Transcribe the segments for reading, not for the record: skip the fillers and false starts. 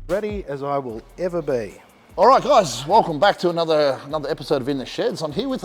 Ready as I will ever be. All right, guys, welcome back to another episode of In the Sheds. I'm here with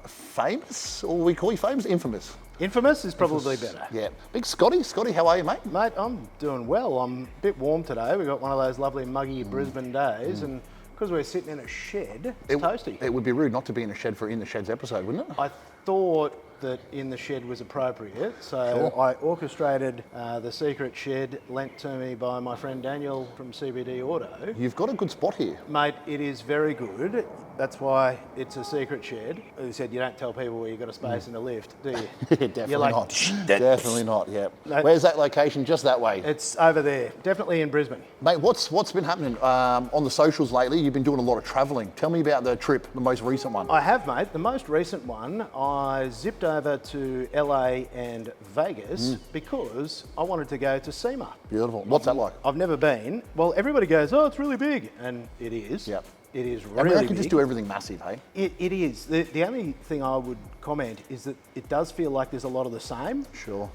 famous, or we call you famous, infamous. Infamous is probably better. Yeah, big Scotty. Scotty, how are you, mate? Mate, I'm doing well. I'm a bit warm today. We've got one of those lovely muggy Brisbane days, and because we're sitting in a shed, it's toasty. It would be rude not to be in a shed for In the Sheds episode, wouldn't it? I thought that In the Shed was appropriate, so Sure. I orchestrated the secret shed lent to me by my friend Daniel from CBD Auto. You've got a good spot here. Mate, it is very good. That's why it's a secret shed. He said you don't tell people where you've got a space in the lift, do you? Definitely You're like, not. Definitely not, yeah. No. Where's that location? Just that way. It's over there, definitely in Brisbane. Mate, what's been happening on the socials lately? You've been doing a lot of travelling. Tell me about the trip, the most recent one. I have, mate. The most recent one, I zipped over to LA and Vegas because I wanted to go to 𝐷𝐿. Beautiful. What's that like? I've never been. Well, everybody goes, oh, it's really big. And it is. Yep. It is I really mean, they big. can just do everything massive, hey? It is. The only thing I would comment is that it does feel like there's a lot of the same. Sure.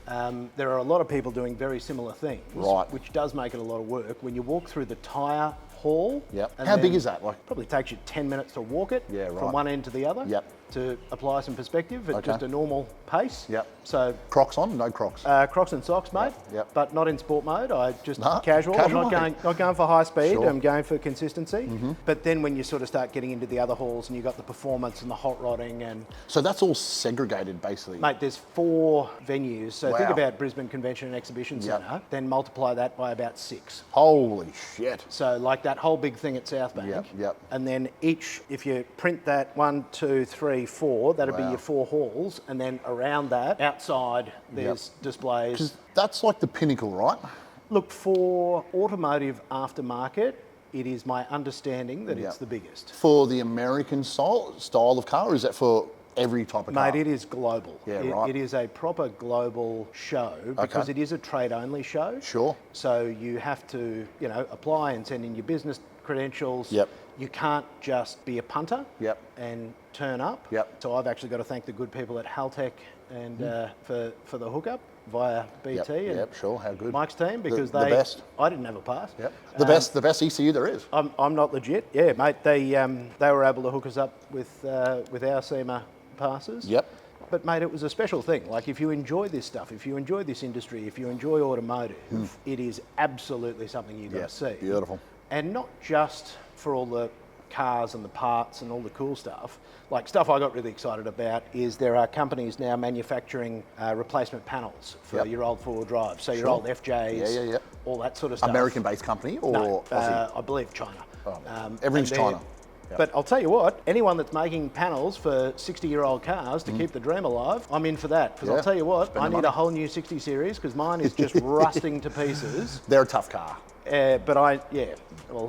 There are a lot of people doing very similar things, Right. which does make it a lot of work. When you walk through the tyre hall, Yep. and How big then is that? Like, probably takes you 10 minutes to walk it Yeah, right. from one end to the other. Yep. To apply some perspective at Okay. just a normal pace. Yep. So Crocs on? No Crocs. Crocs and socks, mate. Yep. But not in sport mode. I just Nah, casual. casual, I'm mate. not going for high speed. Sure. I'm going for consistency. But then when you sort of start getting into the other halls and you've got the performance and the hot rodding and So that's all segregated, basically. mate, there's 4 venues. So think Wow. about Brisbane Convention and Exhibition Yep. Centre, then multiply that by about 6. Holy shit. So like that whole big thing at South Bank. Yep. And then each, if you print that 1, 2, 3, 4, that'd be Wow. your 4 halls. And then around that, outside, there's displays. 'Cause that's like the pinnacle, right? Look, for automotive aftermarket, it is my understanding that Yep. it's the biggest. For the American style of car, or is that for every type of car? Mate, it is global. Yeah, right. It is a proper global show because Okay. it is a trade-only show. Sure. So you have to, apply and send in your business credentials. Yep. You can't just be a punter Yep. and turn up. Yep. So I've actually got to thank the good people at 𝐵𝐿𝐷 and for the hookup via BT and Yep, sure. How good. Mike's team because the best. I didn't have a pass. Yep. The best ECU there is. I'm not legit. Yeah, mate. They were able to hook us up with our 𝐷𝐿𝐷 passes. Yep. But mate, it was a special thing. Like if you enjoy this stuff, if you enjoy this industry, if you enjoy automotive, it is absolutely something you've got to see. Beautiful. And not just for all the cars and the parts and all the cool stuff. Like stuff I got really excited about is there are companies now manufacturing replacement panels for Yep. your old four-wheel drive. So your Sure. old FJs, Yeah. all that sort of stuff. American-based company or No, Aussie? I believe China. Oh, everything's and they're- China. Yep. But I'll tell you what, anyone that's making panels for 60-year-old cars to keep the dream alive, I'm in for that. Because Yeah, I'll tell you what, spend I the need money. a whole new 60 series because mine is just rusting to pieces. They're a tough car. But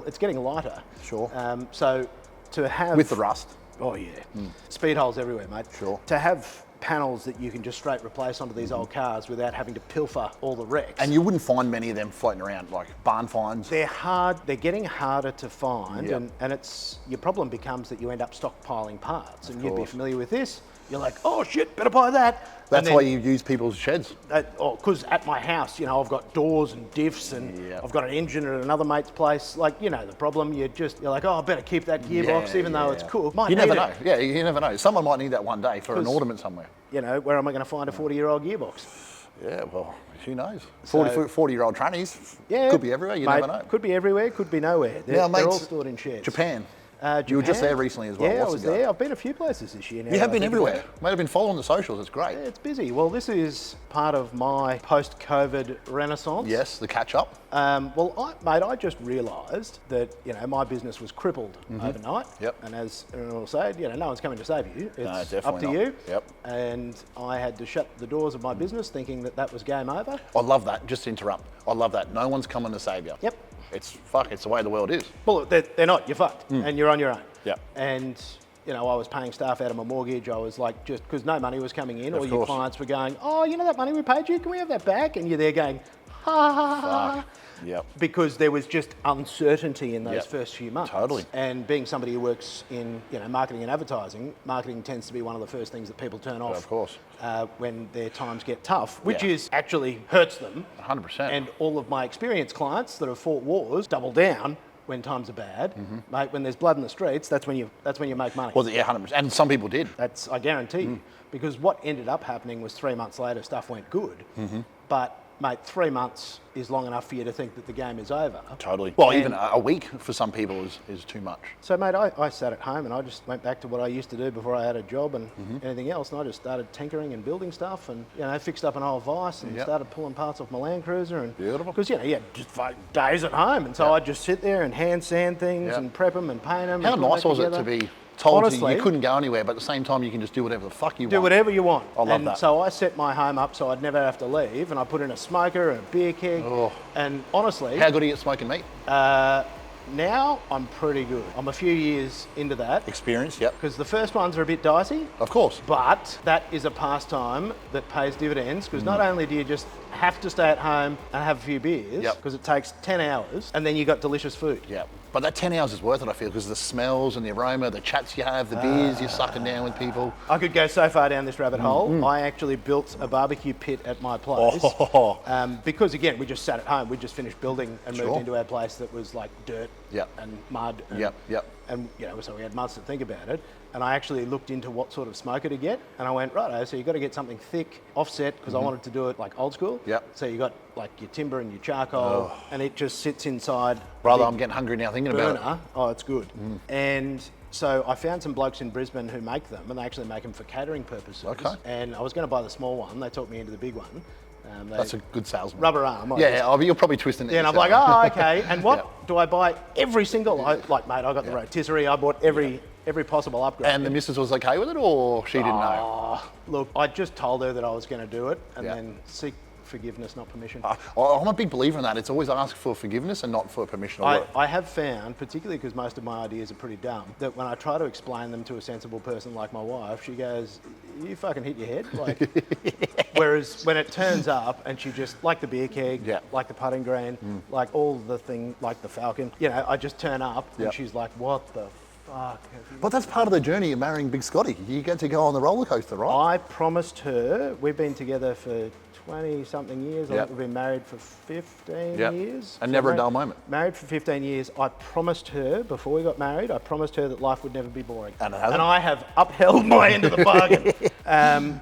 it's getting lighter. Sure. So to have... With the rust. Oh yeah. Speed holes everywhere, mate. Sure. To have panels that you can just straight replace onto these old cars without having to pilfer all the wrecks. And you wouldn't find many of them floating around, like barn finds. They're hard, they're getting harder to find, Yep. and it's your problem becomes that you end up stockpiling parts. And you'd be course. familiar with this. You're like, oh shit, better buy that. That's why you use people's sheds. Because at my house, I've got doors and diffs, and Yep. I've got an engine at another mate's place. Like, the problem. You're like, oh, I better keep that gearbox, even though it's cool. Might You need never it. know. Yeah, you never know. Someone might need that one day for an 'Cause- ornament somewhere. Where am I going to find a 40-year-old gearbox? Yeah, well, who knows? So- 40-year-old trannies. Yeah, Could be everywhere. You mate, never know. Could be everywhere. Could be nowhere. They're, Now, they're all mates, stored in sheds. Japan. Japan. You were just there recently as well. Yeah, What's I was the go? there. I've been a few places this year now. You have I been think about everywhere. it. Mate, I've been following the socials. It's great. Yeah, it's busy. Well, this is part of my post-COVID renaissance. Yes, the catch-up. I just realised that my business was crippled overnight. Yep. And as everyone will say, no one's coming to save you. It's up definitely to not. you. Yep. And I had to shut the doors of my business, thinking that was game over. I love that. Just to interrupt. I love that. No one's coming to save you. Yep. It's the way the world is. Well, they're not. You're fucked, and you're on your own. Yep. And I was paying staff out of my mortgage. I was like, just because no money was coming in, Of all your course. clients were going, oh, that money we paid you, can we have that back? And you're there going, ha ha ha ha. Yep. Because there was just uncertainty in those Yep. first few months. Totally. And being somebody who works in marketing and advertising, marketing tends to be one of the first things that people turn off. Of course. When their times get tough, which Yeah. is actually hurts them. 100%. And all of my experienced clients that have fought wars double down when times are bad. Mate, when there's blood in the streets, that's when you make money. Well, yeah, 100%. And some people did. That's, I guarantee you. Because what ended up happening was 3 months later, stuff went good. But, mate, 3 months is long enough for you to think that the game is over. Totally. Well, And- even a week for some people is too much. So, mate, I sat at home and I just went back to what I used to do before I had a job and anything else. And I just started tinkering and building stuff and, fixed up an old Vice and Yep. started pulling parts off my Land Cruiser. And Beautiful. Because, you had just fucking days at home. And so Yep. I'd just sit there and hand sand things Yep. and prep them and paint them. How and put nice them was it together. to be told Honestly, you couldn't go anywhere, but at the same time you can just do whatever the fuck you want? do whatever you want. I love and that. So I set my home up so I'd never have to leave, and I put in a smoker and a beer keg. Oh. And honestly, How good are you at smoking meat? now I'm pretty good. I'm a few years into that Experience, yep. because the first ones are a bit dicey, Of course. but that is a pastime that pays dividends because not only do you just have to stay at home and have a few beers Yep. because it takes 10 hours and then you got delicious food. Yeah. But that 10 hours is worth it, I feel, because the smells and the aroma, the chats you have, the beers you're sucking down with people. I could go so far down this rabbit hole. I actually built a barbecue pit at my place because, again, we just sat at home. We just finished building and moved Sure. into our place that was like dirt Yep. and mud. And, Yep. And, so we had months to think about it. And I actually looked into what sort of smoker to get. And I went, righto, so you've got to get something thick, offset, because I wanted to do it like old school. Yep. So you got like your timber and your charcoal, and it just sits inside. Brother, the I'm getting hungry now thinking about it. burner. Oh, it's good. And so I found some blokes in Brisbane who make them, and they actually make them for catering purposes. Okay. And I was going to buy the small one. They talked me into the big one. That's a good salesman. rubber arm. You're probably twisting it. Yeah, and I'm like, yourself. oh, okay. And what Yeah. do I buy? Every single, mate, I got the rotisserie. I bought every possible upgrade. And the missus was okay with it, or she didn't know? Oh, look, I just told her that I was going to do it, and Yeah. then seek forgiveness, not permission. I'm a big believer in that. It's always ask for forgiveness and not for permission. I have found, particularly because most of my ideas are pretty dumb, that when I try to explain them to a sensible person like my wife, she goes, you fucking hit your head. Like, whereas when it turns up and she just, like the beer keg, Yeah. like the putting green, like all the thing, like the Falcon, I just turn up Yeah. and she's like, what the fuck? But that's part of the journey of marrying Big Scotty. You get to go on the roller coaster, right? I promised her, we've been together for 20-something years. I Yep. think we've been married for 15 Yep. years. And never a dull moment. Married for 15 years. I promised her, before we got married, I promised her that life would never be boring. And it hasn't. And I have upheld my end of the bargain.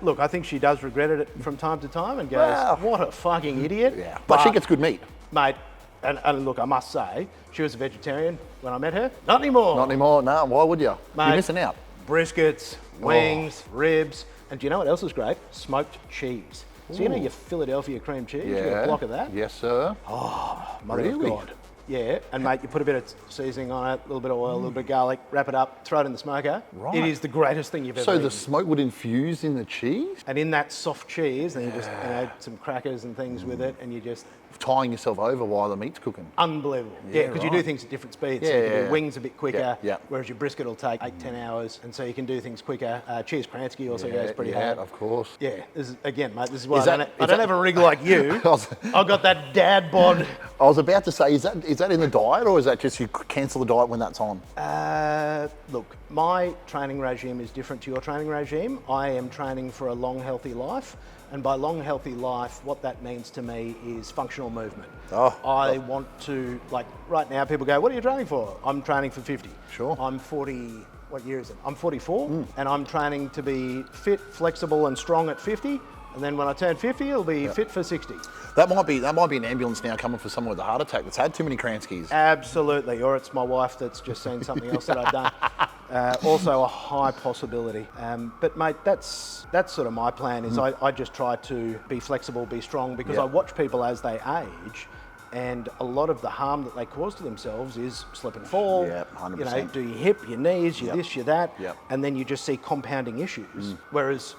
Look, I think she does regret it from time to time and goes, Well, what a fucking idiot. Yeah. But she gets good meat. Mate, and look, I must say, she was a vegetarian when I met her. Not anymore. Not anymore. No, why would you? Mate, You're missing out. Briskets, wings, ribs, and do you know what else is great? Smoked cheese. So you know Ooh. your Philadelphia cream cheese? You Yeah. got a block of that? Yes, sir. Mother Really? of God. Yeah, and mate, you put a bit of seasoning on it, a little bit of oil, a little bit of garlic, wrap it up, throw it in the smoker. Right. It is the greatest thing you've ever So eaten. the smoke would infuse in the cheese, And in that soft cheese, then you just, some crackers and things with it, and you just, tying yourself over while the meat's cooking. unbelievable. Yeah, because you do things at different speeds. So you can do wings a bit quicker, Yeah. whereas your brisket will take 8-10 hours, and so you can do things quicker. Cheese Kransky also goes pretty hard. of course. Yeah, this is, again, mate, this is why Is I that- don't is have that- a rig like you. I've got that dad bod. I was about to say, is that in the diet, or is that just you cancel the diet when that's on? Look, my training regime is different to your training regime. I am training for a long, healthy life. And by long, healthy life, what that means to me is functional movement. I want to, like, right now people go, what are you training for? I'm training for 50. Sure. I'm 40, what year is it? I'm 44, and I'm training to be fit, flexible, and strong at 50. And then when I turn 50, it'll be fit for 60. That might be an ambulance now coming for someone with a heart attack that's had too many Kranskis. Absolutely, or it's my wife that's just seen something else that I've done. Also a high possibility. But mate, that's sort of my plan is I just try to be flexible, be strong, because I watch people as they age, and a lot of the harm that they cause to themselves is slip and fall. Yep, 100%. Do your hip, your knees, your this, your that, Yep. and then you just see compounding issues. Whereas,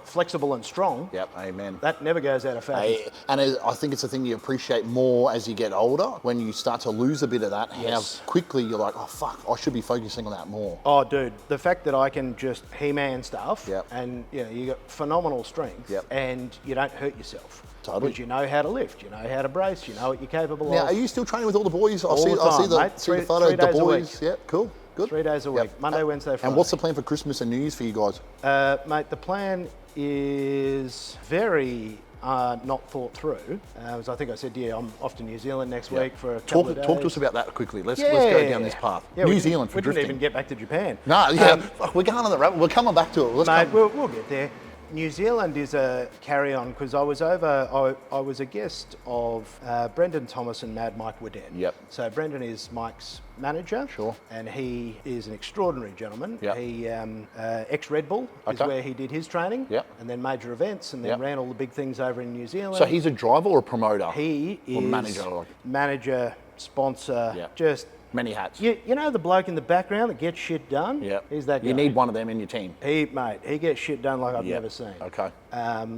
flexible and strong, Yep, amen. that never goes out of fashion. And I think it's a thing you appreciate more as you get older, when you start to lose a bit of that, Yes. how quickly you're like, oh fuck, I should be focusing on that more. Oh, dude, the fact that I can just He-Man stuff Yep. and you got phenomenal strength Yep. and you don't hurt yourself. Totally. Because you know how to lift, you know how to brace, you know what you're capable Now, of. are you still training with all the boys? I All see the time, the, mate. see the Three photo, the days a boys. week. Yeah, cool, good. 3 days a week, Monday, Wednesday, Friday. And what's the plan for Christmas and New Year's for you guys? Mate, the plan is very not thought through. As I think I said to you, I'm off to New Zealand next week for a couple of days. Talk to us about that quickly. Let's go down this path. Yeah, New Zealand for we drifting. didn't even get back to Japan. No, yeah, fuck, we're going on the rabbit. We're coming back to it. Mate, we'll get there. New Zealand is a carry-on because I was a guest of Brendan Thomas and Mad Mike Wadden. Yep. So Brendan is Mike's manager. Sure. And he is an extraordinary gentleman. Yep. He ex-Red Bull is where he did his training. Yep. And then major events and then ran all the big things over in New Zealand. So he's a driver or a promoter? He is manager, sponsor, just many hats. You know the bloke in the background that gets shit done? Yeah. He's that guy. You need one of them in your team. He gets shit done like I've never seen. Okay.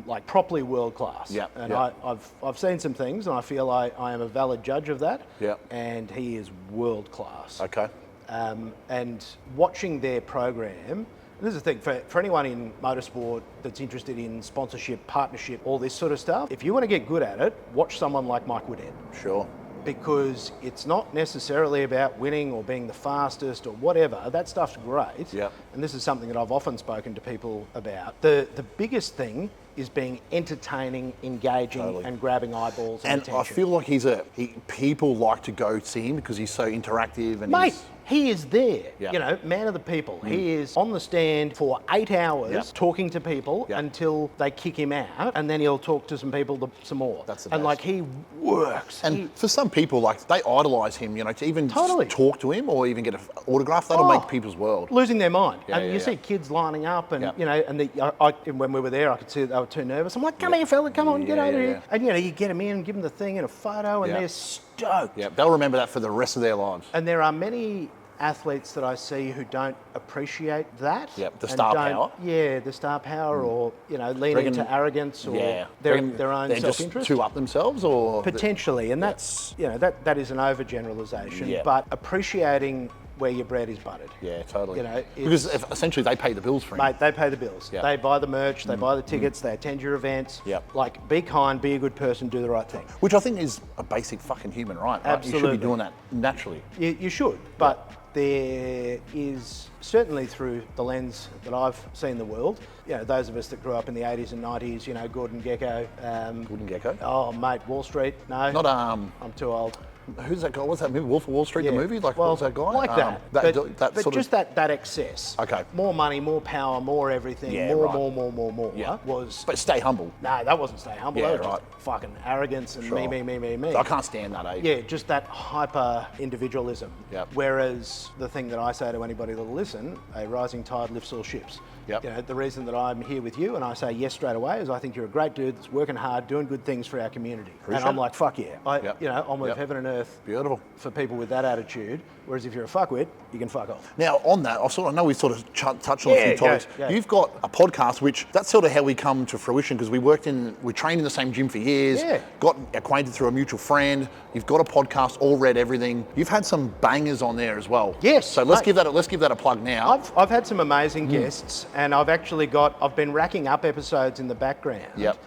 Like properly world class. Yeah. And I've seen some things and I feel I am a valid judge of that. Yeah. And he is world class. Okay. And watching their program, this is the thing, for anyone in motorsport that's interested in sponsorship, partnership, all this sort of stuff, if you want to get good at it, watch someone like Mike Wadden. Sure. Because it's not necessarily about winning or being the fastest or whatever. That stuff's great. Yep. And this is something that I've often spoken to people about. The biggest thing is being entertaining, engaging, and grabbing eyeballs and attention. I feel like people like to go see him because he's so interactive and Mate, he is there, Yeah. you know, man of the people. He is on the stand for 8 hours talking to people until they kick him out, and then he'll talk to some people some more. That's the and best. like he works. And for some people, like they idolise him, you know, to even talk to him or even get an autograph, that'll make people's world. Losing their mind. Yeah, and you see kids lining up and, Yeah. you know, and when we were there, I could see that they were too nervous. I'm like, come here, fella, come on, get over here. And, you know, you get them in, give them the thing and a photo, and they're stoked. Yeah, they'll remember that for the rest of their lives. And there are many athletes that I see who don't appreciate that. Yep, the star power. Yeah, the star power, or you know, lean into arrogance, or their own they're self-interest. just too up themselves, or potentially, and that's that is an overgeneralization. Yeah. But appreciating where your bread is buttered. Yeah, totally. You know, because essentially they pay the bills for him. Mate, they pay the bills. Yep. They buy the merch, they buy the tickets, they attend your events. Yep. Like, be kind, be a good person, do the right thing. Which I think is a basic fucking human right. Absolutely. You should be doing that naturally. You should, but there is certainly through the lens that I've seen the world, you know, those of us that grew up in the 80s and 90s, you know, 𝐷𝐿𝐷𝐿. 𝐿𝐷𝐿𝐷𝐿? Oh, mate, Wall Street, no. Not I'm too old. Who's that guy? What's that movie? Wolf of Wall Street, the movie? Like, well, what's that guy? Like that. But sort just of that excess. Okay. More money, more power, more everything, more. Yeah. Was. But stay humble. No, that wasn't stay humble. Yeah, that was just fucking arrogance and me. I can't stand that, eh? Yeah, just that hyper individualism. Yep. Whereas the thing that I say to anybody that'll listen, a rising tide lifts all ships. Yep. You know, the reason that I'm here with you and I say yes straight away is I think you're a great dude that's working hard, doing good things for our community. Appreciate and I'm it. like, fuck yeah. You know, I'm with heaven and earth. Beautiful. For people with that attitude. Whereas if you're a fuckwit, you can fuck off. Now, on that, I know we sort of touched on a few topics. Yeah. You've got a podcast, which that's sort of how we come to fruition because we trained in the same gym for years, got acquainted through a mutual friend. You've got a podcast, all read everything. You've had some bangers on there as well. Yes. So let's give that a plug now. I've had some amazing guests, and I've been racking up episodes in the background. Yep.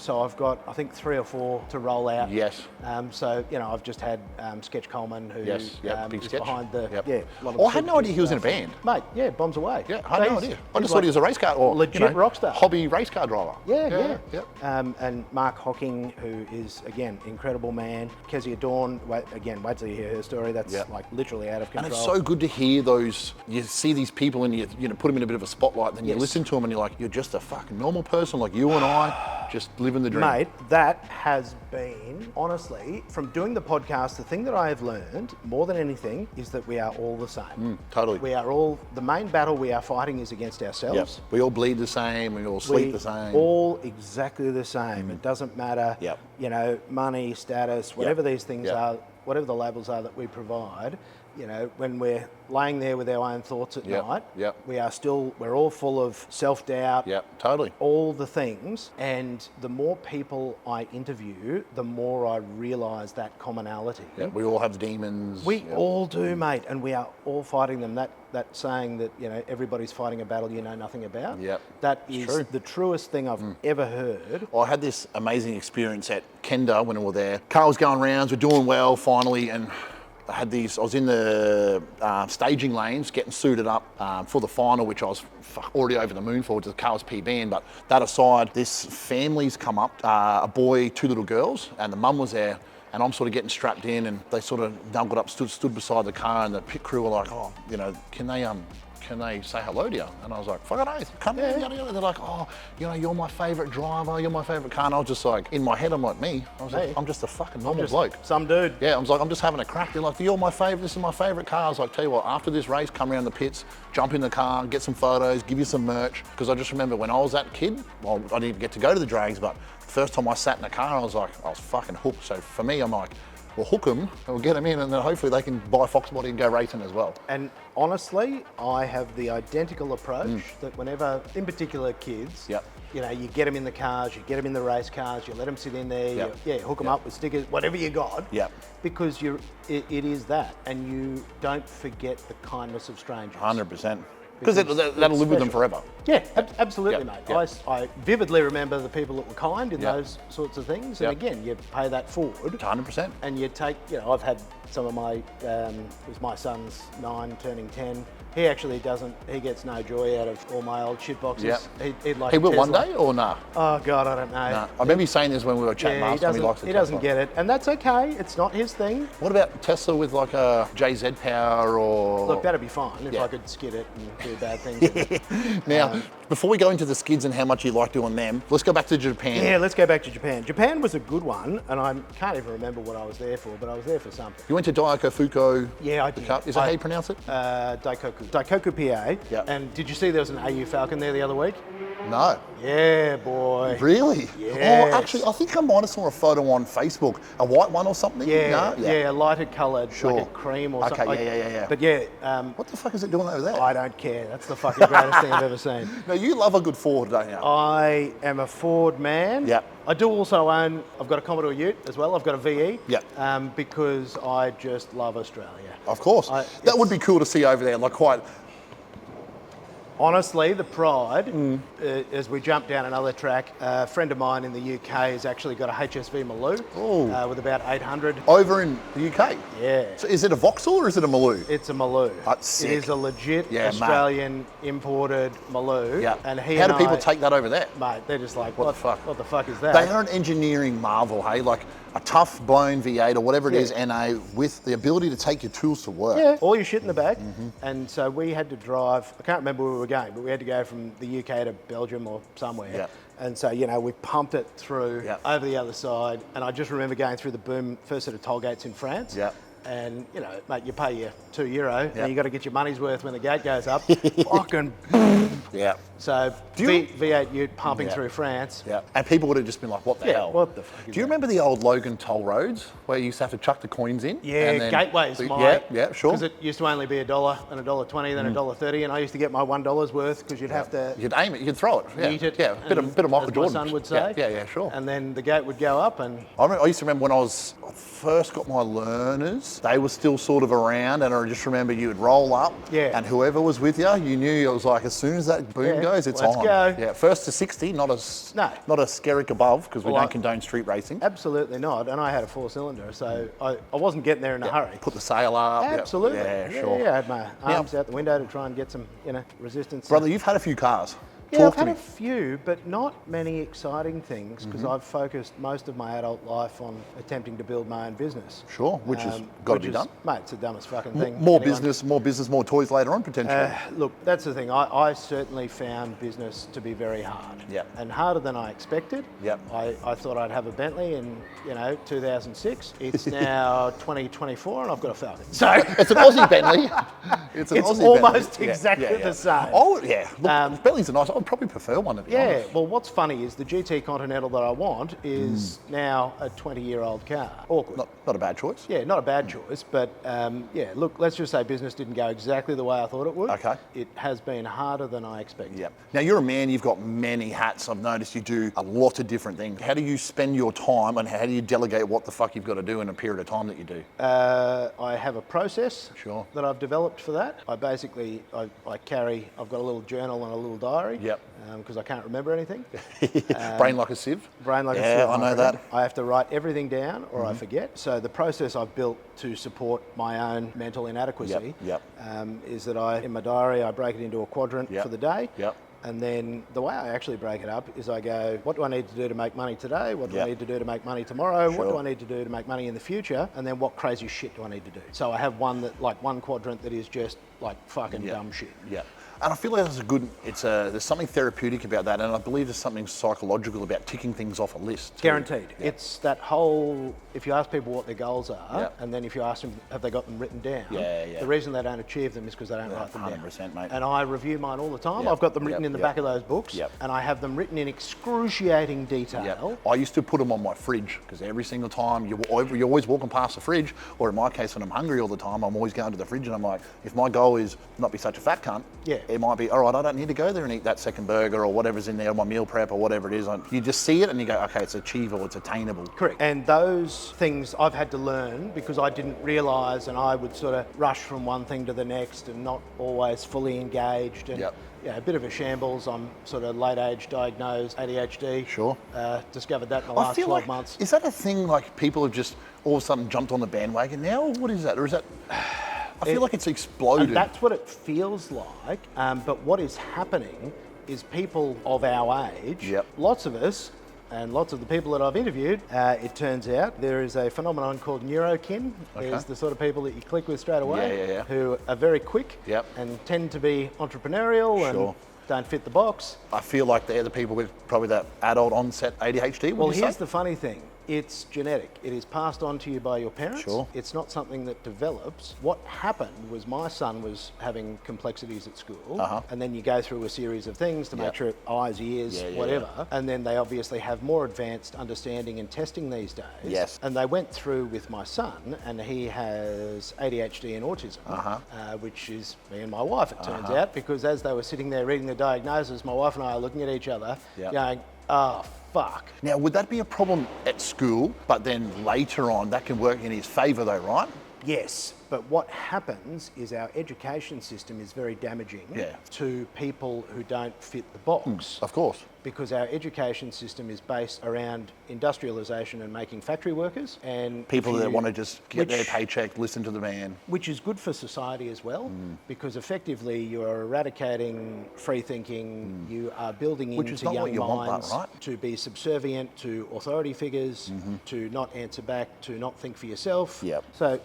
So I've got, I think, 3 or 4 to roll out. Yes. So, you know, I've just had 𝐓𝐘𝐿 who big is sketch. behind the a lot of I had no idea he was in a band. Mate, bombs away. Yeah, I had no idea. I just thought he was a race car or legit rock star, hobby race car driver. Yeah. And Mark Hocking, who is again incredible man. Kezia Dawn, wait till you hear her story. That's like literally out of control. And it's so good to hear those. You see these people and you put them in a bit of a spotlight. Then you listen to them and you're like, you're just a fucking normal person like you and I, just living the dream. Mate, that has been honestly from doing the podcast. The thing that I have learned more than anything is that we are all the same. Totally. We are all, the main battle we are fighting is against ourselves. Yep. We all bleed the same, we all sleep the same. All exactly the same. It doesn't matter, you know, money, status, whatever these things are, whatever the labels are that we provide, you know, when we're laying there with our own thoughts at night, Yep. we're all full of self-doubt. Yep, totally. All the things. And the more people I interview, the more I realise that commonality. Yep, we all have demons. We all do, mate, and we are all fighting them. That saying that, you know, everybody's fighting a battle you know nothing about. Yep. That is true. the truest thing I've ever heard. I had this amazing experience at Kenda when we were there. Car was going rounds, we're doing well finally, and I was in the staging lanes getting suited up for the final, which I was already over the moon for, because the car was PBing. But that aside, this family's come up, a boy, 2 little girls, and the mum was there. And I'm sort of getting strapped in, and they sort of snuggled up, stood beside the car, and the pit crew were like, oh, you know, can they say hello to you? And I was like, fucking oath, come in, yada, yada. They're like, oh, you know, you're my favourite driver, you're my favourite car. And I was just like, in my head, I'm like, me? I was like, I'm just a fucking normal bloke. Some dude. Yeah, I was like, I'm just having a crack. They're like, you're my favourite, this is my favourite car. I was like, tell you what, after this race, come around the pits, jump in the car, get some photos, give you some merch. Because I just remember when I was that kid, well, I didn't get to go to the drags, but the first time I sat in the car, I was fucking hooked. So for me, I'm like, we'll hook them and we'll get them in, and then hopefully they can buy Fox Body and go racing as well. And honestly, I have the identical approach that whenever, in particular kids, you know, you get them in the cars, you get them in the race cars, you let them sit in there, you hook them up with stickers, whatever you got, because it is that, and you don't forget the kindness of strangers. 100%. Because that'll live with them forever. Yeah, absolutely, mate. I vividly remember the people that were kind in those sorts of things. And again, you pay that forward. 100%. And you take, you know, I've had some of my, my son's 9, turning 10. He actually he gets no joy out of all my old shit boxes. He'd like he will Tesla. one day or nah? Oh God, I don't know. Nah. I remember you saying this when we were chatting last time. He doesn't get it, and that's okay. It's not his thing. What about Tesla with like a JZ power or? Look, that'd be fine if I could skid it and do bad things. Now, before we go into the skids and how much you like doing them, let's go back to Japan. Yeah, let's go back to Japan. Japan was a good one, and I can't even remember what I was there for, but I was there for something. You went to 𝐷𝐿𝐿𝐿. Yeah, I did. Is that how you pronounce it? 𝐷𝐿𝐿𝐿 PA. Yep. And did you see there was an 𝐴𝐸 Falcon there the other week? No. Yeah, boy. Really? Yes. Oh, actually, I think I might have saw a photo on Facebook. A white one or something? Yeah, yeah, lighter coloured, like a cream or something. Okay, yeah. But yeah. What the fuck is it doing over there? I don't care. That's the fucking greatest thing I've ever seen. Now, you love a good Ford, don't you? I am a Ford man. Yeah. I do also own, I've got a Commodore Ute as well. I've got a VE. Yeah. Because I just love Australia. Of course. That would be cool to see over there, like quite... Honestly, the pride, as we jump down another track, a friend of mine in the UK has actually got a HSV Maloo with about 800. Over in the UK? Yeah. So is it a Vauxhall or is it a Maloo? It's a Maloo. That's sick. It is a legit Australian imported Maloo. Yeah. And how do people take that over there? Mate, they're just like, what the fuck? What the fuck is that? They are an engineering marvel, hey? Like a tough blown V8 or whatever it is, NA, with the ability to take your tools to work. Yeah, all your shit in the back. And so we had to drive, I can't remember where we were going, but we had to go from the UK to Belgium or somewhere. Yeah. And so, you know, we pumped it through over the other side. And I just remember going through the first set of toll gates in France. Yeah. And, you know, mate, you pay your €2 and you got to get your money's worth when the gate goes up. Fucking yeah. So V8 Ute pumping through France. Yeah. And people would have just been like, what the hell? What the fuck is Do you remember the old Logan toll roads where you used to have to chuck the coins in? Yeah, and then, gateways, yeah, sure. Because it used to only be $1 and $1.20, then $1.30, and I used to get my $1 worth because you'd have to... You'd aim it, you'd throw it. Eat it. Yeah, bit of Michael Jordan. My son would say. Yeah, sure. And then the gate would go up and... I used to remember when I first got my learners, they were still sort of around, and I just remember you would roll up, and whoever was with you, you knew it was like, as soon as that boom goes, it's on. Let's go. Yeah, first to 60, not a 𝐓𝐘𝐒 above, because we don't condone street racing. Absolutely not, and I had a 4-cylinder, so I wasn't getting there in a hurry. Put the sail up. Absolutely. Yeah, sure. Yeah, I had my arms out the window to try and get some, resistance. Brother, you've had a few cars. Yeah, I've had a few, but not many exciting things because I've focused most of my adult life on attempting to build my own business. Sure, which has got to be done. Mate, it's the dumbest fucking thing. More business, more toys later on, potentially. Look, that's the thing. I certainly found business to be very hard. Yeah. And harder than I expected. Yep. I thought I'd have a Bentley in, 2006. It's now 2024 and I've got a Falcon. So it's an Aussie Bentley. It's almost exactly the same. Oh, yeah. Look, Bentley's a nice... would probably prefer one, to be Yeah, honest. well, what's funny is the GT Continental that I want is now a 20-year-old car. Awkward. Not a bad choice. Yeah, not a bad choice, but yeah, look, let's just say business didn't go exactly the way I thought it would. Okay. It has been harder than I expected. Yep. Now, you're a man, you've got many hats. I've noticed you do a lot of different things. How do you spend your time and how do you delegate what the fuck you've got to do in a period of time that you do? I have a process Sure. that I've developed for that. I've got a little journal and a little diary. Yep. Because I can't remember anything. Brain like a sieve? Brain like a Yeah, sieve, I my know friend. that. I have to write everything down or I forget. So the process I've built to support my own mental inadequacy Yep. is that in my diary, I break it into a quadrant Yep. for the day. Yep. And then the way I actually break it up is I go, what do I need to do to make money today? What do I Yep. need to do to make money tomorrow? What Sure. do I need to do to make money in the future? And then what crazy shit do I need to do? So I have one quadrant that is just like fucking dumb shit. Yeah. And I feel like there's something therapeutic about that, and I believe there's something psychological about ticking things off a list. Too. Guaranteed. Yeah. It's that whole, if you ask people what their goals are, Yep. and then if you ask them, have they got them written down? Yeah. The reason they don't achieve them is because they don't write them 100%, down. mate. And I review mine all the time. Yep. I've got them written Yep. in the Yep. back of those books, Yep. and I have them written in excruciating detail. Yep. I used to put them on my fridge because every single time you're always walking past the fridge, or in my case, when I'm hungry all the time, I'm always going to the fridge and I'm like, if my goal is not be such a fat cunt, Yeah. it might be, all right, I don't need to go there and eat that second burger or whatever's in there, my meal prep or whatever it is. You just see it and you go, okay, it's achievable, it's attainable. Correct. And those things I've had to learn because I didn't realise, and I would sort of rush from one thing to the next and not always fully engaged. And Yep. yeah, a bit of a shambles. I'm sort of late age diagnosed ADHD. Sure. Discovered that in the last 12 months. Is that a thing like people have just all of a sudden jumped on the bandwagon now? Or what is that? Or is that... I feel like it's exploded. And that's what it feels like. But what is happening is people of our age, Yep. lots of us, and lots of the people that I've interviewed, it turns out there is a phenomenon called 𝐵𝐺. Okay. There's the sort of people that you click with straight away, Yeah. who are very quick Yep. and tend to be entrepreneurial Sure. and don't fit the box. I feel like they're the people with probably that adult onset ADHD. Well, would you here's say? the funny thing. It's genetic. It is passed on to you by your parents. Sure. It's not something that develops. What happened was my son was having complexities at school, and then you go through a series of things to make Yep. sure eyes, ears, Yeah. whatever, and then they obviously have more advanced understanding and testing these days. Yes. And they went through with my son, and he has ADHD and autism, which is me and my wife, it turns out, because as they were sitting there reading the diagnosis, my wife and I are looking at each other, Yep. going, oh, fuck. Now, would that be a problem at school, but then later on that can work in his favour though, right? Yes, but what happens is our education system is very damaging Yeah. to people who don't fit the box. Of course. Because our education system is based around industrialisation and making factory workers and People that want to just get their which- paycheck, listen to the man. which is good for society as well, because effectively you are eradicating free thinking, you are building Which is into not young what you want, minds though, right? to be subservient to authority figures, to not answer back, to not think for yourself. Yep. So,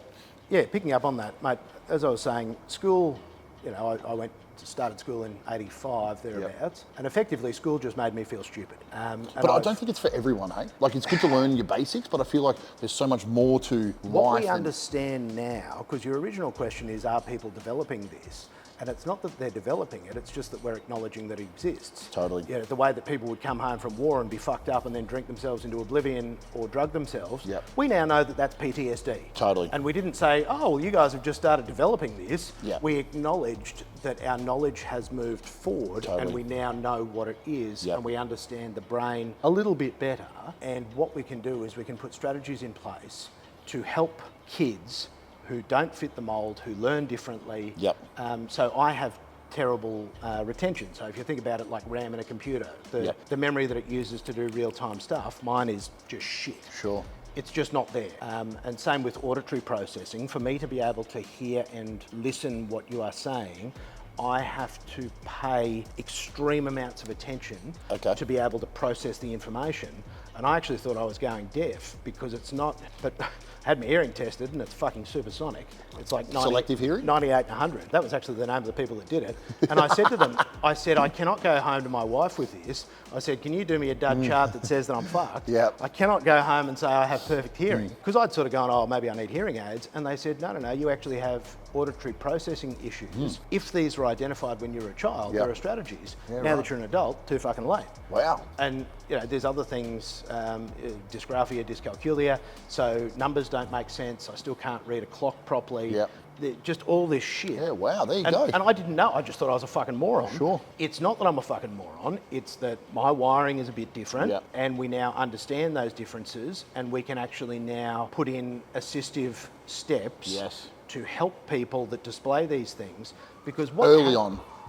yeah, picking up on that, mate, as I was saying, school, I started school in 85, thereabouts, and effectively school just made me feel stupid. But I don't think it's for everyone, hey? Like, it's good to learn your basics, but I feel like there's so much more to What life. we understand now, because your original question is, are people developing this? And it's not that they're developing it, it's just that we're acknowledging that it exists. Totally. You know, the way that people would come home from war and be fucked up and then drink themselves into oblivion or drug themselves, Yep. we now know that that's PTSD. Totally. And we didn't say, oh, well, you guys have just started developing this. Yep. We acknowledged that our knowledge has moved forward and Totally. we now know what it is Yep. and we understand the brain a little bit better. And what we can do is we can put strategies in place to help kids who don't fit the mould, who learn differently. Yep. So I have terrible retention. So if you think about it like RAM in a computer, the memory that it uses to do real-time stuff, mine is just shit. Sure. It's just not there. And same with auditory processing. For me to be able to hear and listen what you are saying, I have to pay extreme amounts of attention to be able to process the information. And I actually thought I was going deaf because it's not, but I had my hearing tested and it's fucking supersonic. It's like Selective hearing? 98 and 100. That was actually the name of the people that did it. And I said to them, I cannot go home to my wife with this. I said, can you do me a dud chart that says that I'm fucked? Yep. I cannot go home and say I have perfect hearing. Because I'd sort of gone, oh, maybe I need hearing aids. And they said, no, you actually have auditory processing issues. If these were identified when you were a child, there are strategies. Now that you're an adult, too fucking late. Wow. And there's other things, dysgraphia, dyscalculia, so numbers don't make sense. I still can't read a clock properly. Yep. Just all this shit. Yeah, wow, there you go. And I didn't know, I just thought I was a fucking moron. Sure. It's not that I'm a fucking moron, it's that my wiring is a bit different, and we now understand those differences, and we can actually now put in assistive steps to help people that display these things, because what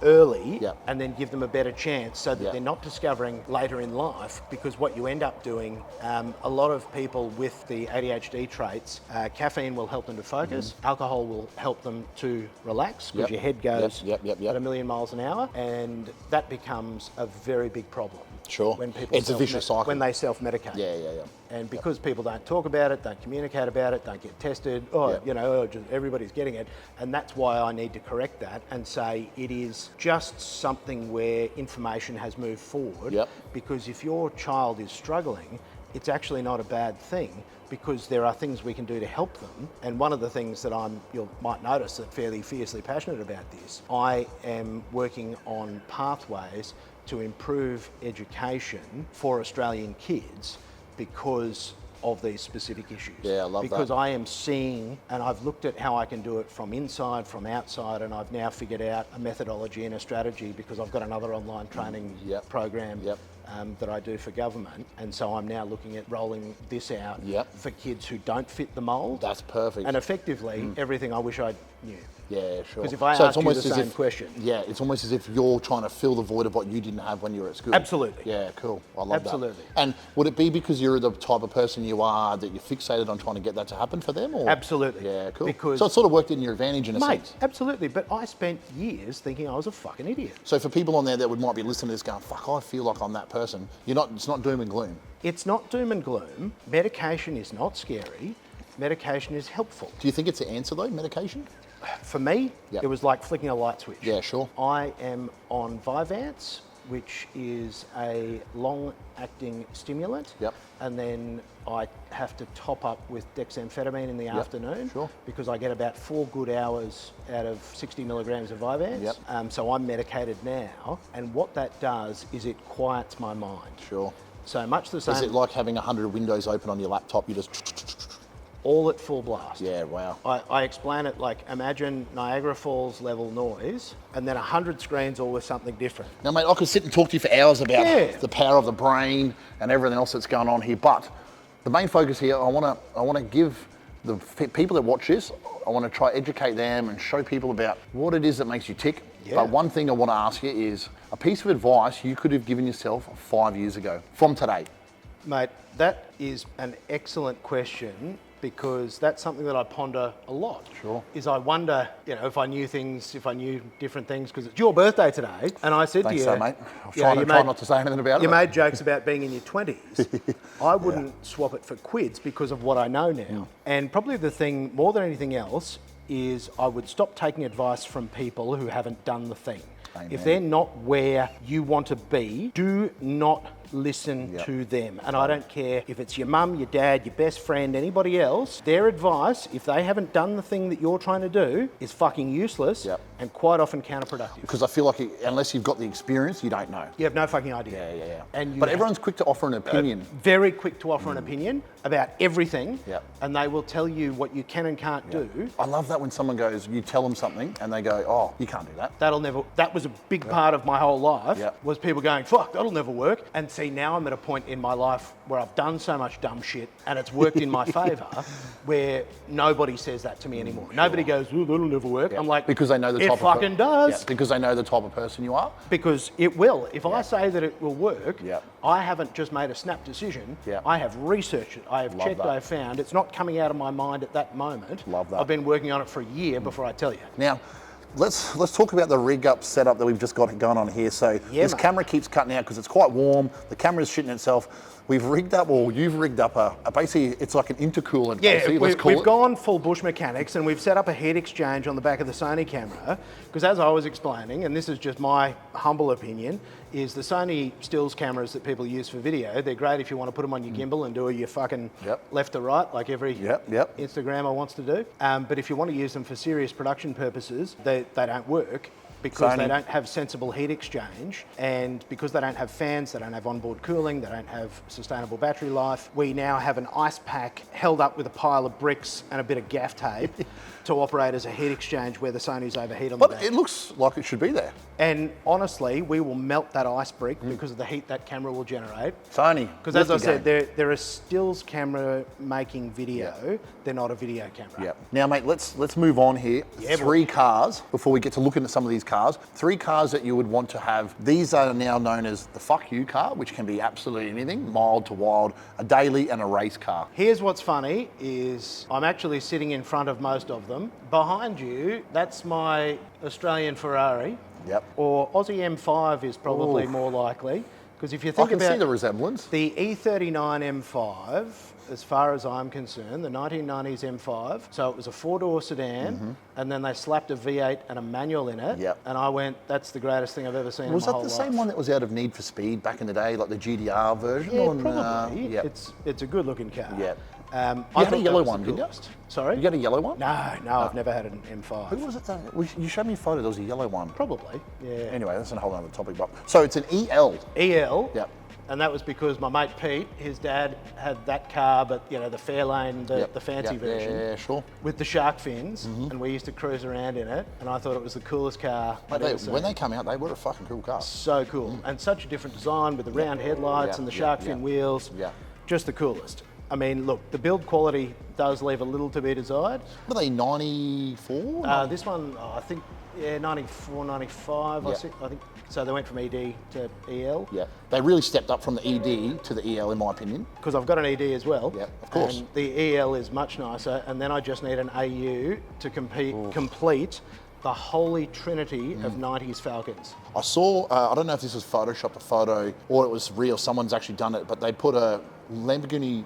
early, and then give them a better chance so that they're not discovering later in life, because what you end up doing, a lot of people with the ADHD traits, caffeine will help them to focus, alcohol will help them to relax, because your head goes at a million miles an hour, and that becomes a very big problem. Sure. When people it's a vicious cycle. When they self-medicate. Yeah. And because people don't talk about it, don't communicate about it, don't get tested, just everybody's getting it. And that's why I need to correct that and say it is just something where information has moved forward. Because if your child is struggling, it's actually not a bad thing, because there are things we can do to help them. And one of the things that you might notice that fairly fiercely passionate about this, I am working on pathways to improve education for Australian kids because of these specific issues. Yeah, I love that. Because I am seeing, and I've looked at how I can do it from inside, from outside, and I've now figured out a methodology and a strategy, because I've got another online training program that I do for government. And so I'm now looking at rolling this out for kids who don't fit the mould. That's perfect. And effectively, everything I wish I knew. Yeah, sure. Because if I ask you the same question. Yeah, it's almost as if you're trying to fill the void of what you didn't have when you were at school. Absolutely. Yeah, cool. I love that. Absolutely. And would it be because you're the type of person you are that you're fixated on trying to get that to happen for them? Or? Absolutely. Yeah, cool. Because so it sort of worked in your advantage in a sense. Absolutely. But I spent years thinking I was a fucking idiot. So for people on there that might be listening to this going, fuck, I feel like I'm that person, it's not doom and gloom. It's not doom and gloom. Medication is not scary. Medication is helpful. Do you think it's the answer though, medication? For me, it was like flicking a light switch. Yeah, sure. I am on Vyvanse, which is a long-acting stimulant. And then I have to top up with dexamphetamine in the afternoon, because I get about 4 good hours out of 60 milligrams of Vyvanse. So I'm medicated now, and what that does is it quiets my mind. Sure. So much the same. Is it like having 100 windows open on your laptop? You just... All at full blast. Yeah, wow. I explain it like, imagine Niagara Falls level noise, and then 100 screens all with something different. Now, mate, I could sit and talk to you for hours about the power of the brain and everything else that's going on here, but the main focus here, I want to give the people that watch this, I want to try educate them and show people about what it is that makes you tick. But one thing I want to ask you is a piece of advice you could have given yourself 5 years ago from today. Mate, that is an excellent question, because that's something that I ponder a lot. Sure. Is I wonder, if I knew different things, because it's your birthday today, and I said Thanks to you, mate. I'll try not to say anything about it. You made jokes about being in your 20s. I wouldn't swap it for quids because of what I know now. And probably the thing, more than anything else, is I would stop taking advice from people who haven't done the thing. Amen. If they're not where you want to be, do not listen to them. And I don't care if it's your mum, your dad, your best friend, anybody else, their advice, if they haven't done the thing that you're trying to do, is fucking useless and quite often counterproductive. Because I feel like unless you've got the experience, you don't know. You have no fucking idea. Yeah. But everyone's quick to offer an opinion. Very quick to offer an opinion about everything, and they will tell you what you can and can't do. I love that when someone goes, you tell them something and they go, oh, you can't do that. That was a big part of my whole life, was people going, fuck, that'll never work. And see, now I'm at a point in my life where I've done so much dumb shit and it's worked in my favour, where nobody says that to me anymore. Nobody goes, oh, that'll never work. I'm like, because they know the type of it fucking does. Because they know the type of person you are. Because it will. If I say that it will work, I haven't just made a snap decision. I have researched it. I have checked, I have found. It's not coming out of my mind at that moment. Love that. I've been working on it for a year before I tell you. Now, let's talk about the rig up setup that we've just got going on here. So this camera keeps cutting out because it's quite warm. The camera's shitting itself. we've rigged up, or you've rigged up basically it's like an intercoolant. Yeah, we've gone full bush mechanics, and we've set up a heat exchange on the back of the Sony camera, because as I was explaining, and this is just my humble opinion, is the Sony stills cameras that people use for video, they're great if you want to put them on your gimbal and do your fucking left to right, like every Instagrammer wants to do. But if you want to use them for serious production purposes, they don't work, because they don't have sensible heat exchange, and because they don't have fans, they don't have onboard cooling, they don't have sustainable battery life. We now have an ice pack held up with a pile of bricks and a bit of gaff tape to operate as a heat exchange where the Sony's overheat on the back. But it looks like it should be there. And honestly, we will melt that ice brick because of the heat that camera will generate. Sony. Because as I said, they're a stills camera making video. They're not a video camera. Yeah. Now, mate, let's move on here. Yeah, 3 cars before we get to look into some of these cars. 3 cars that you would want to have. These are now known as the fuck you car, which can be absolutely anything, mild to wild, a daily and a race car. Here's what's funny is I'm actually sitting in front of most of them. Behind you, that's my Australian Ferrari. Yep. Or Aussie M5 is probably more likely. Because if you think I can about see the resemblance. The E39 M5, as far as I'm concerned, the 1990s M5, so it was a 4-door sedan, and then they slapped a V8 and a manual in it, and I went, that's the greatest thing I've ever seen in my whole life. Was that the same one that was out of Need for Speed back in the day, like the GDR version? Yeah, probably. It's a good looking car. Yeah. I had a yellow one, didn't you? Sorry? You got a yellow one? No, I've never had an M5. Who was it that? You showed me a photo, there was a yellow one. Probably, yeah. Anyway, that's a whole other topic. But so it's an EL. EL. Yep. And that was because my mate Pete, his dad had that car, but you know, the Fairlane, the fancy version. Yeah, sure. With the shark fins, and we used to cruise around in it, and I thought it was the coolest car I'd ever seen. When they come out, they were a fucking cool car. So cool. And such a different design with the round headlights and the shark fin wheels. Yeah. Just the coolest. I mean, look, the build quality does leave a little to be desired. Were they 94? This one, I think, 94, 95, I think. So they went from ED to EL. Yeah. They really stepped up from the ED to the EL, in my opinion. Because I've got an ED as well. Yeah, of course. And the EL is much nicer, and then I just need an AU to complete the holy trinity of 90s Falcons. I saw, I don't know if this was photoshopped a photo or it was real, someone's actually done it, but they put a Lamborghini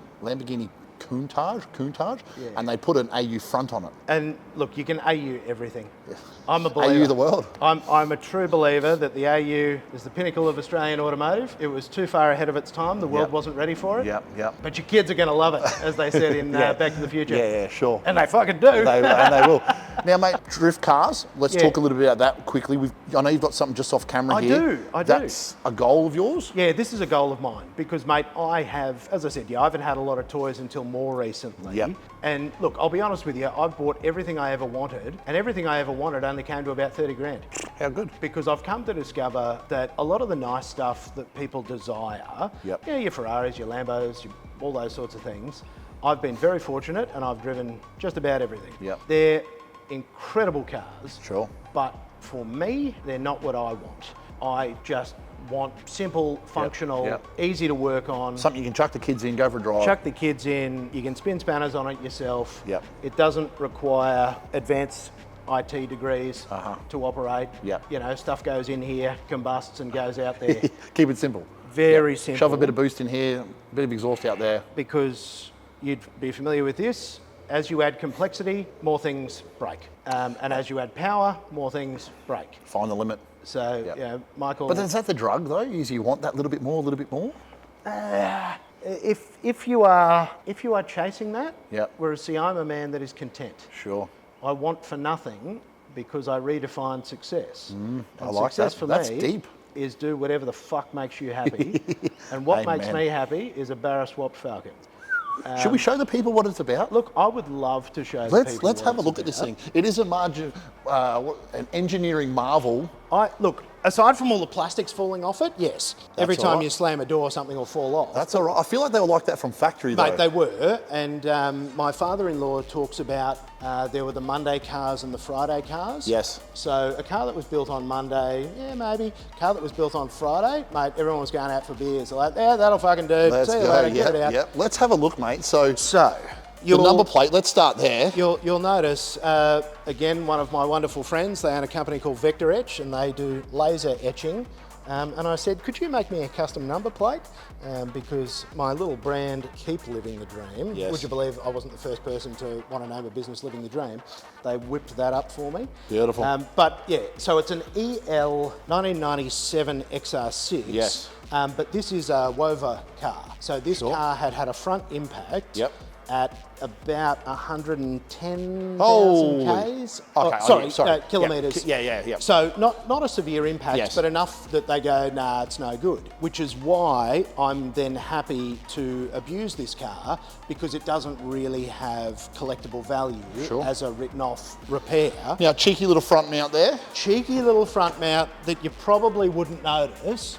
Countach, and they put an AU front on it. And look, you can AU everything. Yeah. I'm a believer. AU the world. I'm a true believer that the AU is the pinnacle of Australian automotive. It was too far ahead of its time. The world wasn't ready for it. Yep. But your kids are going to love it, as they said in Back to the Future. Yeah, sure. And they fucking do. They will. Now, mate, drift cars. Let's talk a little bit about that quickly. I know you've got something just off camera here. I do. That's a goal of yours? Yeah, this is a goal of mine because, mate, I have, as I said, I haven't had a lot of toys until more recently. Yep. And look, I'll be honest with you, I've bought everything I ever wanted, and everything I ever wanted only came to about 30 grand. How good? Because I've come to discover that a lot of the nice stuff that people desire, your Ferraris, your Lambos, all those sorts of things, I've been very fortunate and I've driven just about everything. Yep. They're incredible cars. Sure. But for me, they're not what I want. I just want simple, functional, easy to work on. Something you can chuck the kids in, go for a drive. Chuck the kids in, you can spin spanners on it yourself. Yep. It doesn't require advanced IT degrees to operate. Yep. You know, stuff goes in here, combusts and goes out there. Keep it simple. Very simple. Shove a bit of boost in here, a bit of exhaust out there. Because you'd be familiar with this, as you add complexity, more things break. And as you add power, more things break. Find the limit. So, Michael... But is that the drug, though? Is you want that little bit more, a little bit more? If you are chasing that, whereas see, I'm a man that is content. Sure. I want for nothing because I redefine success. I like success that. For That's me deep. Is do whatever the fuck makes you happy. And what makes me happy is a barra-swapped Falcon. Should we show the people what it's about? Look, I would love to show the people. Let's have a look at this thing. It is an engineering marvel. Look, aside from all the plastics falling off it, yes. Every time you slam a door, something will fall off. That's all right. I feel like they were like that from factory, though. Mate, they were. And my father-in-law talks about there were the Monday cars and the Friday cars. Yes. So a car that was built on Monday, maybe. A car that was built on Friday, mate, everyone was going out for beers. They're like, that'll fucking do. Let's See you go. later, get it out. Yep. Let's have a look, mate. So the number plate, let's start there. You'll notice, again, one of my wonderful friends, they own a company called 𝐓𝐇𝐈𝐒, and they do laser etching And I said, could you make me a custom number plate? Because my little brand, Keep Living the Dream, Yes. would you believe I wasn't the first person to want to name a business Living the Dream? They whipped that up for me. Beautiful. But yeah, so it's an EL 1997 XR6. Yes. But this is a 𝐓𝐷𝐿 car. So this car had a front impact at about 110,000 Ks. Kilometres. Yeah. So not a severe impact, but enough that they go, nah, it's no good. Which is why I'm then happy to abuse this car, because it doesn't really have collectible value as a written off repair. Now, cheeky little front mount there. Cheeky little front mount that you probably wouldn't notice.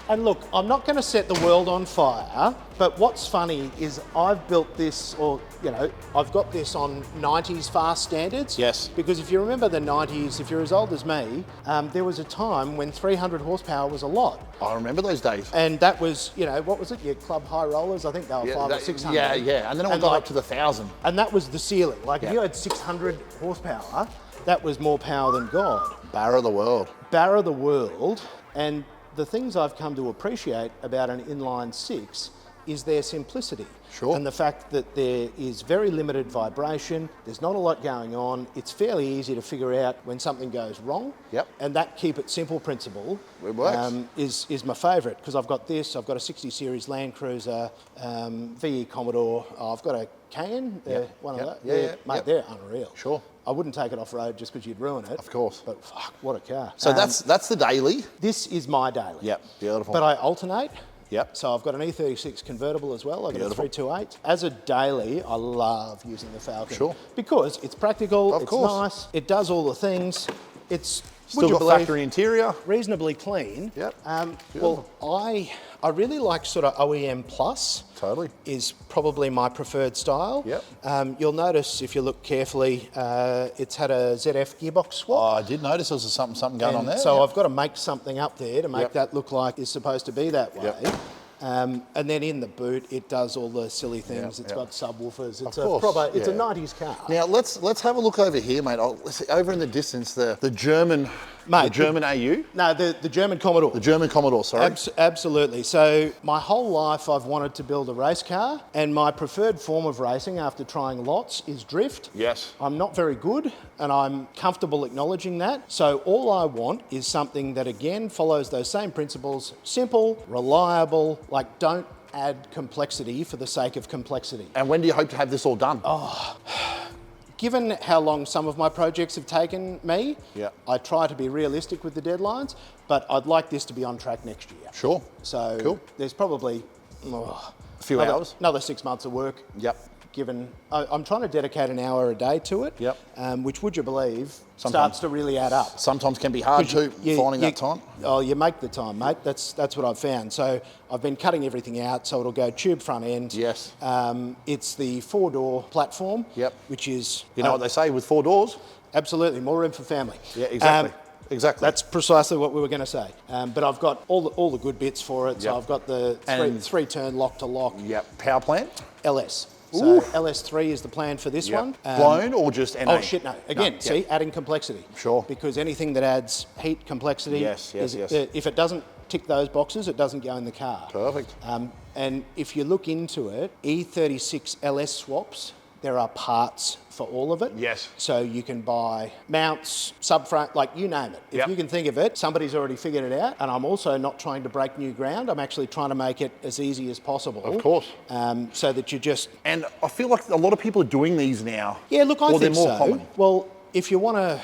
And look, I'm not going to set the world on fire, but what's funny is I've built this, or, you know, I've got this on 90s fast standards. Yes. Because if you remember the 90s, if you're as old as me, there was a time when 300 horsepower was a lot. I remember those days. And that was, you know, what was it, your club high rollers? I think they were 500 or 600. Yeah. And then it got up to the 1,000. And that was the ceiling. Like, if you had 600 horsepower, that was more power than God. Barra of the world. Barra of the world. And the things I've come to appreciate about an inline six is their simplicity. Sure. And the fact that there is very limited vibration, there's not a lot going on, it's fairly easy to figure out when something goes wrong. Yep. And that keep it simple principle It works. Is my favourite, because I've got this, I've got a 60 series Land Cruiser, VE Commodore, I've got a Cayenne, one of those. Mate, they're unreal. Sure. I wouldn't take it off road just because you'd ruin it. Of course. But fuck, what a car. So that's the daily. This is my daily. Yep, beautiful. But I alternate. Yep. So I've got an E36 convertible as well. I've got Beautiful. a 328. As a daily, I love using the Falcon. Sure. Because it's practical, Of course. nice, it does all the things. It's Still got factory interior. reasonably clean. Yep. Well, I really like sort of OEM plus. Totally. Is probably my preferred style. Yep. You'll notice if you look carefully, it's had a ZF gearbox swap. Oh, I did notice there was something going on there. So I've got to make something up there to make that look like it's supposed to be that way. Yep. And then in the boot, it does all the silly things. It's got subwoofers. It's Of a 90s car. Now let's have a look over here, mate. Over in the distance, the German, Mate, the German AU. No, the German Commodore. The German Commodore, sorry. Absolutely. So my whole life I've wanted to build a race car, and my preferred form of racing after trying lots is drift. Yes. I'm not very good, and I'm comfortable acknowledging that. So all I want is something that, again, follows those same principles: simple, reliable, like don't add complexity for the sake of complexity. And when do you hope to have this all done? Given how long some of my projects have taken me, Yep. I try to be realistic with the deadlines, but I'd like this to be on track next year. Sure. So Cool. there's probably A few hours. another 6 months of work. Yep. Given I'm trying to dedicate an hour a day to it. Yep. Which, would you believe, Sometimes. starts to really add up. Sometimes can be hard too, finding that time. Oh, you make the time, mate. That's what I've found. So I've been cutting everything out, so it'll go tube front end. Yes. It's the 4-door platform. Yep. Which is You know what they say with 4 doors? absolutely more room for family. Yeah, exactly. Exactly. That's precisely what we were going to say. But I've got all the good bits for it. So Yep. I've got the three-turn lock to lock. Yep. Power plant. LS. So LS3 is the plan for this one. Blown or just NA? Oh shit, no. Again, see, adding complexity. Sure. Because anything that adds heat, complexity, Yes. if it doesn't tick those boxes, it doesn't go in the car. Perfect. And if you look into it, E36 LS swaps, there are parts for all of it. Yes. So you can buy mounts, subframe, like you name it. If Yep. you can think of it, somebody's already figured it out. And I'm also not trying to break new ground. I'm actually trying to make it as easy as possible. Of course. So that you just... And I feel like a lot of people are doing these now. Yeah, look, I or think they're more so. common. Well, if you want to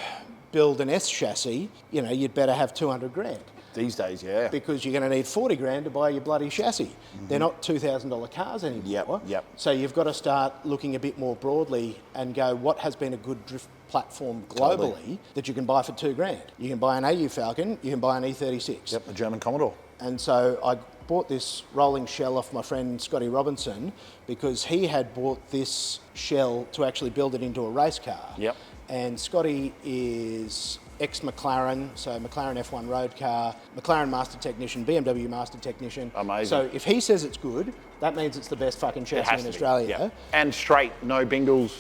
build an S chassis, you know, you'd better have 200 grand. These days, yeah. Because you're going to need 40 grand to buy your bloody chassis. They're not $2,000 cars anymore. Yep. So you've got to start looking a bit more broadly and go, what has been a good drift platform globally that you can buy for 2 grand? You can buy an AU Falcon, you can buy an E36. Yep, the German Commodore. And so I bought this rolling shell off my friend Scotty Robinson because he had bought this shell to actually build it into a race car. Yep. And Scotty is ex-McLaren, so McLaren F1 road car, McLaren master technician, BMW master technician. Amazing. So if he says it's good, that means it's the best fucking chassis in Australia. Yeah. And straight, no bingles.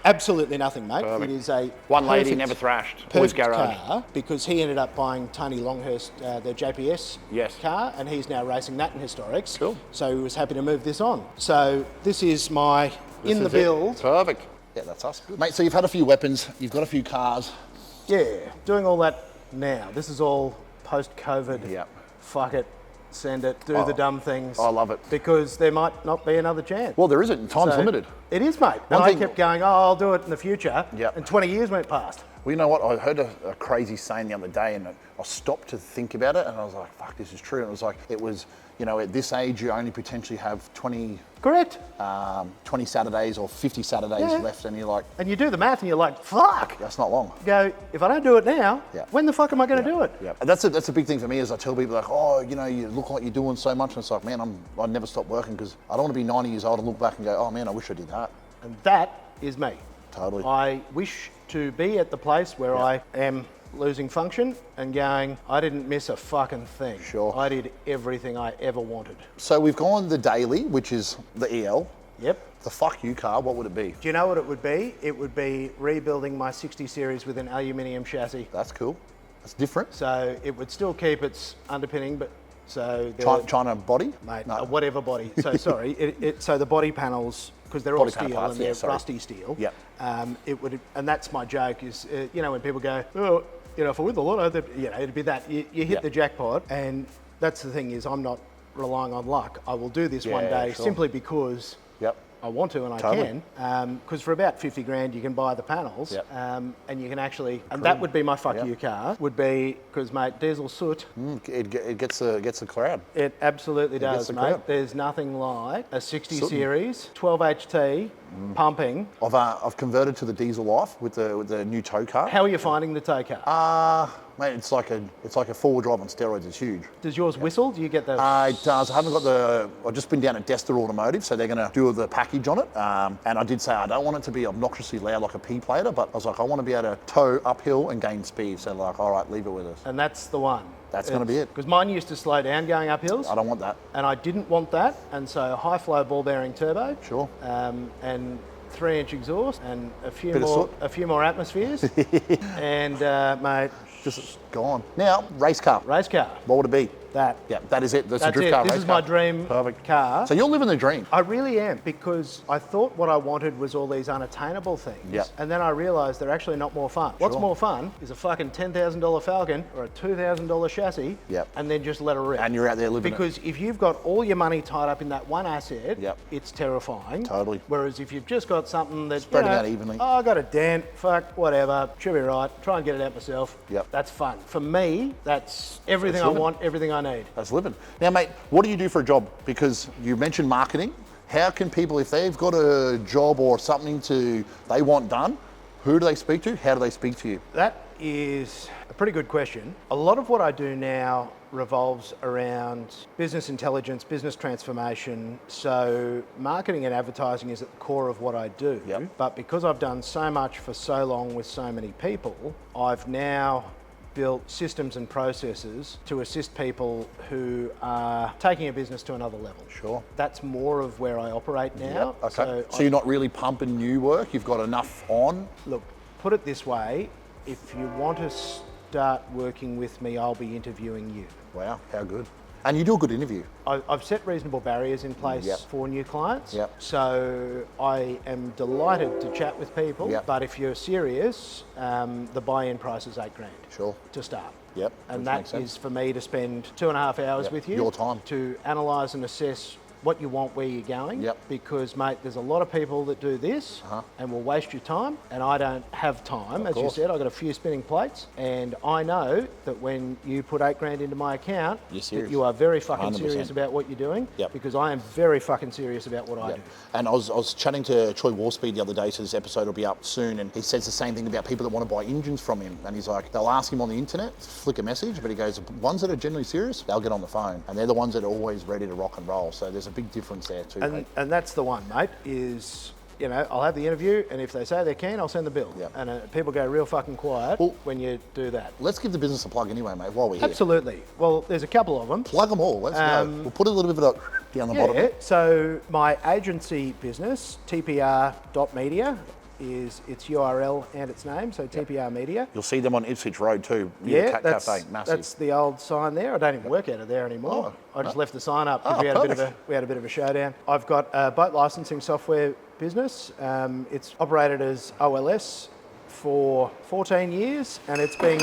Absolutely nothing, mate. Perfect. It is a One lady, never thrashed. Boys garage. car, because he ended up buying Tony Longhurst, the JPS car, and he's now racing that in historics. Cool. So he was happy to move this on. So this is my build. Perfect. Yeah, that's us. Good. Mate, so you've had a few weapons, you've got a few cars. Yeah, doing all that now. This is all post-COVID. Yep. Fuck it, send it, do the dumb things. I love it. Because there might not be another chance. Well, there isn't. Time's limited. It is, mate. And I kept going, I'll do it in the future. Yep. And 20 years went past. Well, you know what? I heard a crazy saying the other day, and I stopped to think about it, and I was like, fuck, this is true. And it was like, at this age, you only potentially have 20 Saturdays or 50 Saturdays left, and you're like... And you do the math, and you're like, fuck. That's not long. You go, if I don't do it now, when the fuck am I going to do it? Yeah. That's a big thing for me, is I tell people, like, oh, you look like you're doing so much, and it's like, man, I'd never stop working, because I don't want to be 90 years old and look back and go, oh man, I wish I did that. And that is me. Totally. I wish to be at the place where I am losing function and going, I didn't miss a fucking thing. Sure. I did everything I ever wanted. So we've gone the daily, which is the EL. Yep. The fuck you car, what would it be? Do you know what it would be? It would be rebuilding my 60 series with an aluminium chassis. That's cool. That's different. So it would still keep its underpinning, but so... China body? Mate, no. Whatever body. So sorry, so the body panels, because they're all steel and they're rusty steel. Yep. It would, and that's my joke is, when people go, oh, if I win the lotto, it'd be that. You hit the jackpot, and that's the thing is I'm not relying on luck. I will do this one day simply because I want to and I can. Because for about 50 grand you can buy the panels, and you can actually, and that would be my fuck you car, would be, because mate, diesel soot. It gets the crowd. It absolutely does, mate. Crowd. There's nothing like a 60 series, 12 HT, pumping. I've converted to the diesel life with the new tow car. How are you finding the tow car? Mate, it's like a four-wheel drive on steroids. It's huge. Does yours whistle? Do you get the? It does. I haven't got I've just been down at Destor Automotive, so they're going to do the package on it. And I did say I don't want it to be obnoxiously loud like a P-plater, but I was like, I want to be able to tow uphill and gain speed. So like, all right, leave it with us. And that's the one. That's going to be it. Because mine used to slow down going up hills. I don't want that. And I didn't want that. And so high flow ball bearing turbo. Sure. And 3-inch exhaust and a few more atmospheres. And mate, just gone. Now, race car. Race car. What would it be? That. Yeah, that is it. That's a drift car. This is my dream car. So you're living the dream. I really am, because I thought what I wanted was all these unattainable things. Yep. And then I realised they're actually not more fun. What's more fun is a fucking $10,000 Falcon or a $2,000 chassis, and then just let it rip. And you're out there living Because if you've got all your money tied up in that one asset, it's terrifying. Totally. Whereas if you've just got something that's spreading out evenly. Oh, I got a dent, fuck, whatever, should be right, try and get it out myself. That's fun. For me, that's everything I want, everything I need. That's living. Now, mate, what do you do for a job? Because you mentioned marketing. How can people, if they've got a job or something they want done, who do they speak to? How do they speak to you? That is a pretty good question. A lot of what I do now revolves around business intelligence, business transformation. So marketing and advertising is at the core of what I do. But because I've done so much for so long with so many people, I've now built systems and processes to assist people who are taking a business to another level. Sure. That's more of where I operate now. Okay. So you're not really pumping new work, you've got enough on? Look, put it this way, if you want to start working with me, I'll be interviewing you. Wow, how good. And you do a good interview. I've set reasonable barriers in place for new clients. So I am delighted to chat with people, but if you're serious, the buy-in price is $8 grand. Sure. To start. Yep. And that is for me to spend 2.5 hours with you. Your time. To analyse and assess what you want, where you're going. Because, mate, there's a lot of people that do this and will waste your time, and I don't have time. As you said, I've got a few spinning plates, and I know that when you put $8 grand into my account, that you are very fucking 100%. serious about what you're doing, because I am very fucking serious about what I do. And I was chatting to 𝐄𝐍𝐿𝐴 the other day, so this episode will be up soon, and he says the same thing about people that want to buy engines from him. And he's like, they'll ask him on the internet, flick a message, but he goes, the ones that are generally serious, they'll get on the phone, and they're the ones that are always ready to rock and roll. So there's a big difference there too. And that's the one, mate, is you know, I'll have the interview, and if they say they're keen, I'll send the bill. Yep. And people go real fucking quiet when you do that. Let's give the business a plug anyway, mate, while we're here. Absolutely. Well, there's a couple of them. Plug them all. Let's go. We'll put a little bit of down the bottom. So my agency business, _media, is its URL and its name, so TPR Media. You'll see them on Ipswich Road too. Yeah, Cafe, massive. that's the old sign there. I don't even work out of there anymore. I just left the sign up because we had a bit of a showdown. I've got a boat licensing software business. It's operated as OLS for 14 years, and it's been...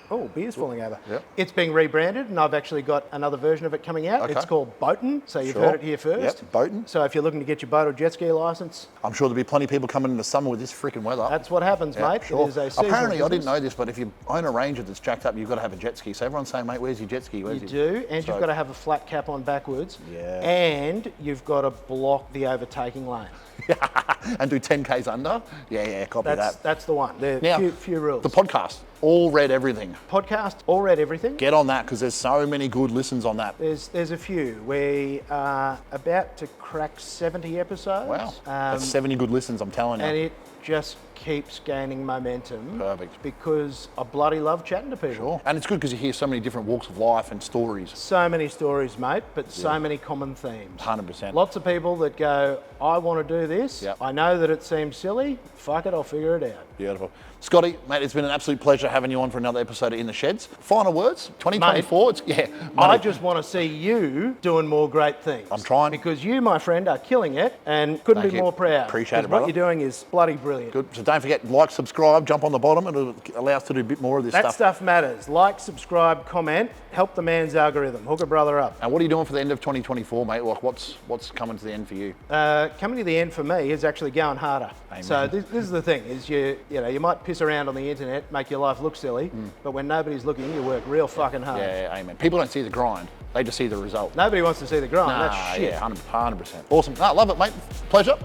Oh, beer's falling over. Yep. It's being rebranded, and I've actually got another version of it coming out. Okay. It's called Boatin', so you've heard it here first. Yep, Boatin'. So if you're looking to get your boat or jet ski license... I'm sure there'll be plenty of people coming in the summer with this freaking weather. That's what happens, mate. Sure. It is a seasonal Apparently, I business. didn't know this, but if you own a Ranger that's jacked up, you've got to have a jet ski. So everyone's saying, mate, where's your jet ski? You do, and you've got to have a flat cap on backwards. Yeah. And you've got to block the overtaking lane. And do 10 Ks under? Yeah, copy that. That's the one. There Now, are few rules. The podcast, All Read Everything. Podcast, All Read Everything. Get on that because there's so many good listens on that. There's a few. We are about to crack 70 episodes. Wow, that's 70 good listens, I'm telling you. And it just keeps gaining momentum. Perfect. Because I bloody love chatting to people. Sure. And it's good because you hear so many different walks of life and stories. So many stories, mate, but so many common themes. 100%. Lots of people that go, I want to do this. Yep. I know that it seems silly. Fuck it, I'll figure it out. Beautiful. Scotty, mate, it's been an absolute pleasure having you on for another episode of In the Sheds. Final words, 2024. I just want to see you doing more great things. I'm trying. Because you, my friend, are killing it and couldn't be more proud. Appreciate it, 'Cause brother. what you're doing is bloody brilliant. Good. So don't forget, like, subscribe, jump on the bottom. It'll allow us to do a bit more of this That stuff. stuff matters. Like, subscribe, comment, help the man's algorithm. Hook a brother up. And what are you doing for the end of 2024, mate? Like, what's coming to the end for you? Coming to the end for me is actually going harder. Amen. So this is the thing: is you might piss around on the internet, make your life look silly, but when nobody's looking, you work real fucking hard. Yeah, amen. People don't see the grind; they just see the result. Nobody wants to see the grind. That's shit. Yeah, 100%. Awesome. No, love it, mate. Pleasure.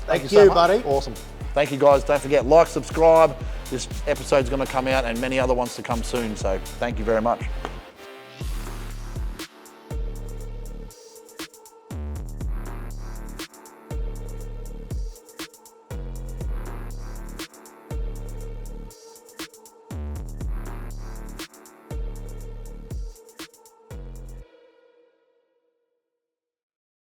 Thank you you, so much. buddy. Awesome. Thank you, guys. Don't forget, like, subscribe. This episode's going to come out, and many other ones to come soon. So, thank you very much.